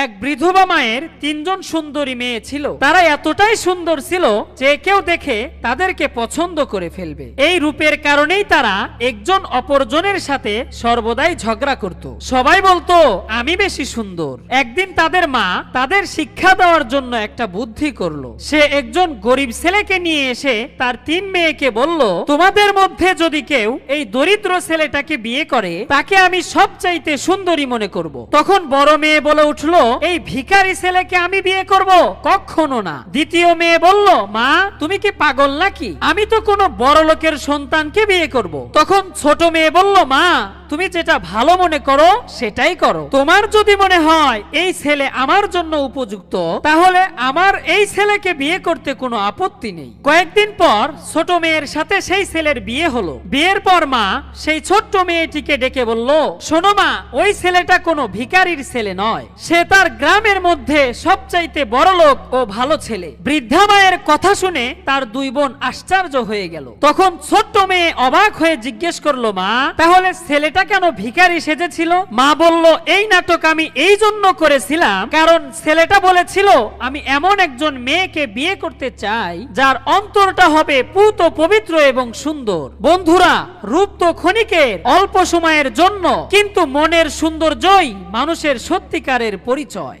এক বিধবা মায়ের তিনজন সুন্দরী মেয়ে ছিল। তারা এতটাই সুন্দর ছিল যে কেউ দেখে তাদেরকে পছন্দ করে ফেলবে। এই রূপের কারণেই তারা একজন অপরজনের সাথে সর্বদাই ঝগড়া করত। সবাই বলতো আমি বেশি সুন্দর। একদিন তাদের মা তাদের শিক্ষা দেওয়ার জন্য একটা বুদ্ধি করলো। সে একজন গরিব ছেলেকে নিয়ে এসে তার তিন মেয়েকে বলল, তোমাদের মধ্যে যদি কেউ এই দরিদ্র ছেলেটাকে বিয়ে করে তাকে আমি সবচাইতে সুন্দরী মনে করব। তখন বড় মেয়ে বলে উঠলো, এই ভিখারি ছেলেকে আমি বিয়ে করব? কখনো না। দ্বিতীয় মেয়ে বলল, মা তুমি কি পাগল নাকি? আমি তো কোনো বড় লোকের সন্তানকে বিয়ে করব। তখন ছোট মেয়ে বলল, মা তুমি যেটা ভালো মনে করো সেটাই করো। তোমার যদি মনে হয় এই ছেলে আমার জন্য উপযুক্ত, তাহলে আমার এই ছেলেকে বিয়ে করতে কোনো আপত্তি নেই। কয়েকদিন পর ছোট মেয়ের সাথে সেই ছেলের বিয়ে হলো। বিয়ের পর মা সেই ছোট্ট মেয়েটিকে ডেকে বলল, শোনো মা, ওই ছেলেটা কোনো ভিখারির ছেলে নয়, সে তার গ্রামের মধ্যে সবচাইতে বড় লোক ও ভালো ছেলে। বৃদ্ধা মায়ের কথা শুনে তার দুই বোন আশ্চর্য হয়ে গেল। তখন ছোট্ট মেয়ে অবাক হয়ে জিজ্ঞেস করলো, মা তাহলে ছেলেটা কেন ভিখারি সেজেছিল? মা বলল, এই নাটক আমি এই জন্য করেছিলাম কারণ ছেলেটা বলেছিল আমি এমন একজন মেয়েকে বিয়ে করতে চাই যার অন্তরটা হবে পুত ও পবিত্র এবং সুন্দর। বন্ধুরা, রূপ তো ক্ষণিকের, অল্প সময়ের জন্য, কিন্তু মনের সৌন্দর্যই মানুষের সত্যিকারের পরিচয়।